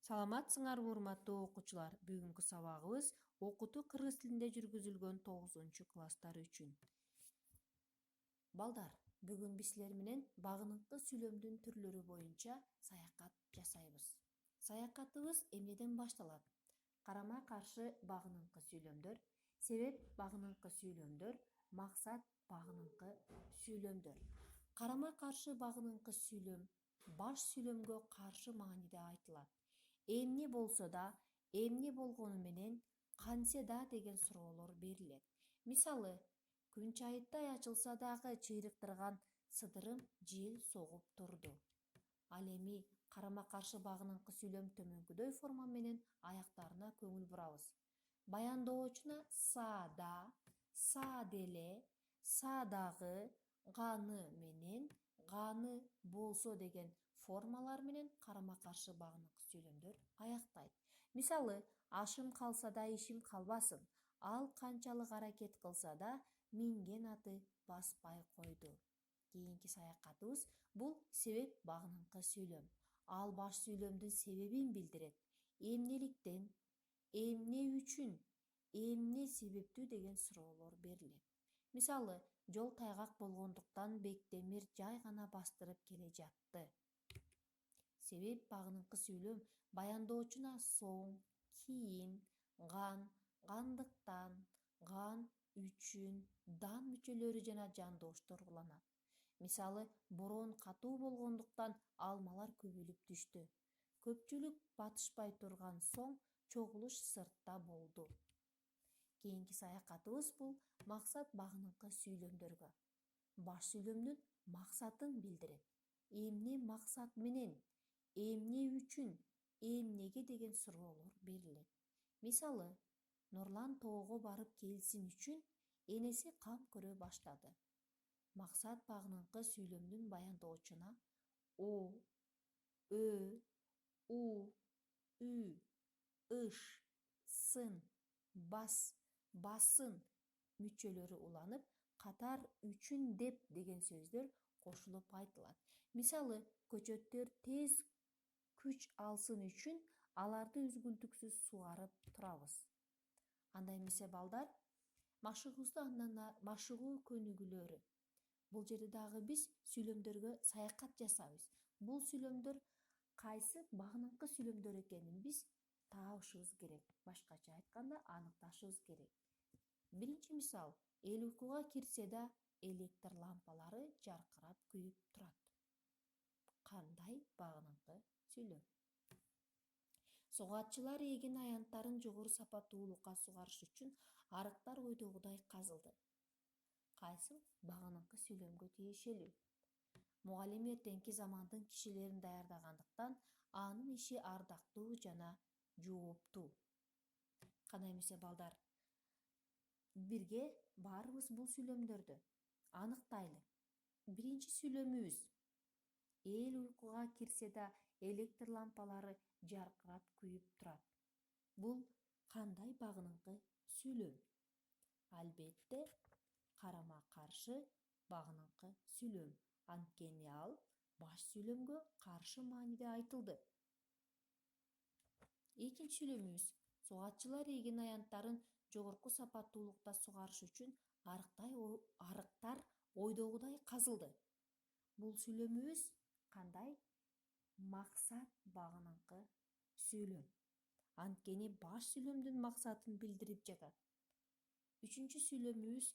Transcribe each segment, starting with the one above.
Саламатсыңарбы урматтуу окуучулар. Бүгүнкү сабагыбыз окутуу кыргыз тилинде жүргүзүлгөн 9-класстар үчүн. Балдар, бүгүн биз силер менен багыныңкы сүйлөмдүн түрлөрү боюнча саякат жасайбыз. Саякатыбыз эмнеден башталат? Карама каршы багыныңкы сүйлөмдөр, себеп багыныңкы сүйлөмдөр, максат багыныңкы сүйлөмдөр. Карама каршы багыныңкы сүйлөм баш сүйлөмгө каршы мааниде айтылат. Эмне болсо да, эмне болгону менен, кантсе да деген суроолор берилет. Мисалы, күн чайыттай ачылса дагы чыйрыктырган сыдырым жел согуп турду. Ал эми карама каршы багыныңкы сүйлөм төмөнкүдөй форма менен аяктарына көңүл бурабыз. Баяндоочуна саада, сааделе, саадагы, ганы менен, ганы болсо деген формалар менен карама каршы багыныңкы сүйлөмдөр аяктайт. Мисалы, ашым калса да ишим калбасын, ал канчалык аракет кылса да минген аты баспай койду. Кийинки саякатыбыз бул себеп багыныңкы сүйлөм. Ал баш сүйлөмдүн себебин билдирет. Эмнеликтен, эмне үчүн, эмне себептүү деген суроолор берилет. Мисалы, жол тайгак болгондуктан Бектемир жай гана бастырып келе жатты. Себеп багыныңкы сүйлөм баяндоочуна соң, кийин, ган, гандыктан, ган үчүн, дан мүчөлөрү жана жандооштор уланат. Мисалы, бороон катуу болгондуктан алмалар көбөйүп түштү. Көпчүлүк батышпай турган соң чогулуш сыртта болду. Кийинки саякатыбыз бул максат багыныңкы сүйлөмдөргө. Баш сүйлөмдүн максатын билдирет. Эмне максат менен, эмне үчүн, эмнеге деген суроолор берилет. Мисалы, Нурлан тоого барып келсин үчүн энеси кам көрө баштады. Максат багыныңкы сүйлөмдүн баяндоочуна о, ö, у, ү, ыш, сын, бас, басын мүчөлөрү уланып, катар үчүн деп деген сөздөр кошулуп айтылат. Мисалы, көчөттөр тез күч алсын үчүн аларды үзгүлтүксүз сугарып турабыз. Анда эмесе балдар, машыгуу көнүгүүлөрү. Бул жерде дагы биз сүйлөмдөргө саякат жасайбыз. Бул сүйлөмдөр кайсы багыныңкы сүйлөмдөр экенин биз таабышыбыз керек. Башкача айтканда, аныкташыбыз керек. Биринчи мисал, эл уйкуга кирсе да электр лампалары жаркырап күйүп турат. Кандай багыныңкы сүйлөм? Сугатчылар эгин аянттарын жогору сапаттуулукка сугарыш үчүн арыктар ойдогудай казылды. Кайсыл багыныңкы сүйлөмгө тиешелүү? Мугалим эртеңки замандын кишилерин даярдагандыктан анын иши ардактуу жана жооптуу. Кандай эмесе балдар, бирге баарыбыз бул сүйлөмдөрдү аныктайлы. Биринчи сүйлөмүбүз: эл уйкуга кирсе да электр лампалары жаркырап күйүп турат. Бул кандай багыныңкы сүйлөм? Албетте, карама каршы багыныңкы сүйлөм. Анткени ал баш сүйлөмгө каршы мааниде айтылды. Экинчи сүйлөмүбүз: сугатчылар эгин аянттарын жогорку сапаттуулукта сугарыш үчүн арыктар ойдогудай казылды. Бул сүйлөмүбүз кандай? Максат багыныңкы сүйлөм. Анткени баш сүйлөмдүн максатын билдирип жатат. Үчүнчү сүйлөмүбүз: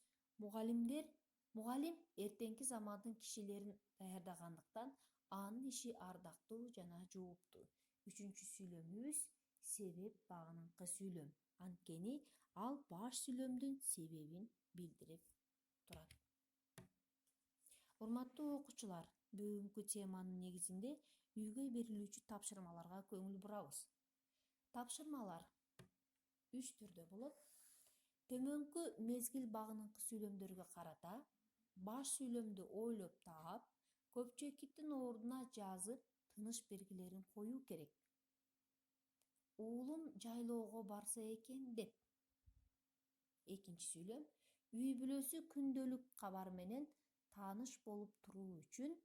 мугалим эртеңки замандын кишилерин даярдагандыктан анын иши ардактуу жана жооптуу. Үчүнчү сүйлөмүбүз себеп багыныңкы сүйлөм. Анткени ал баш сүйлөмдүн себебин билдирип турат. Урматтуу окуучулар, бүгүнкү теманын негизинде үйгө берилүүчү тапшырмаларга көңүл бурабыз. Тапшырмалар 3 түрдө болот. Төмөнкү мезгил багыныңкы сүйлөмдөргө карата баш сүйлөмдү ойлоп таап, көпчекиттин ордуна жазып, тыныш белгилерин коюу керек. Уулум жайлоого барса экен деп. Экинчи сүйлөм: үй бүлөсү күндөлүк кабар менен тааныш болуп туруу үчүн.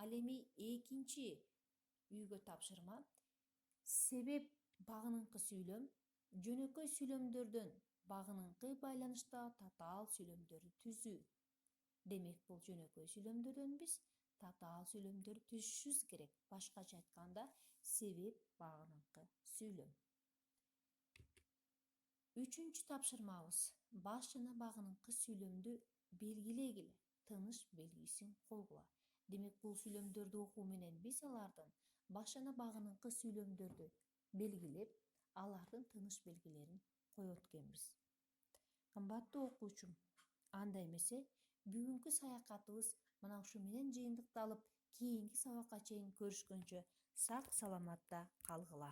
Ал эми экинчи үйгө тапшырма. Себеп багыныңкы сүйлөм. Жөнөкөй сүйлөмдөрдөн багыныңкы байланышта татаал сүйлөмдөрдү түзүү. Демек, бул жөнөкөй сүйлөмдөрдөн биз татаал сүйлөмдөр түзүшүбүз керек. Башкача айтканда, себеп багыныңкы сүйлөм. Үчүнчү тапшырмабыз. Баш жана багыныңкы сүйлөмдү белгилегиле, тыныш белгисин койгула. Демек, бул сүйлөмдөрдү окуу менен биз алардын баш жана багыныңкы сүйлөмдөрдү белгилеп, алардын тыныш белгилерин коет экенбиз. Кымбаттуу окуучум, анда эмесе бүгүнкү саякатыбыз мына ушу менен жыйынтыкталып, кийинки сабакка чейин көрүшкөнчө сак саламатта калгыла.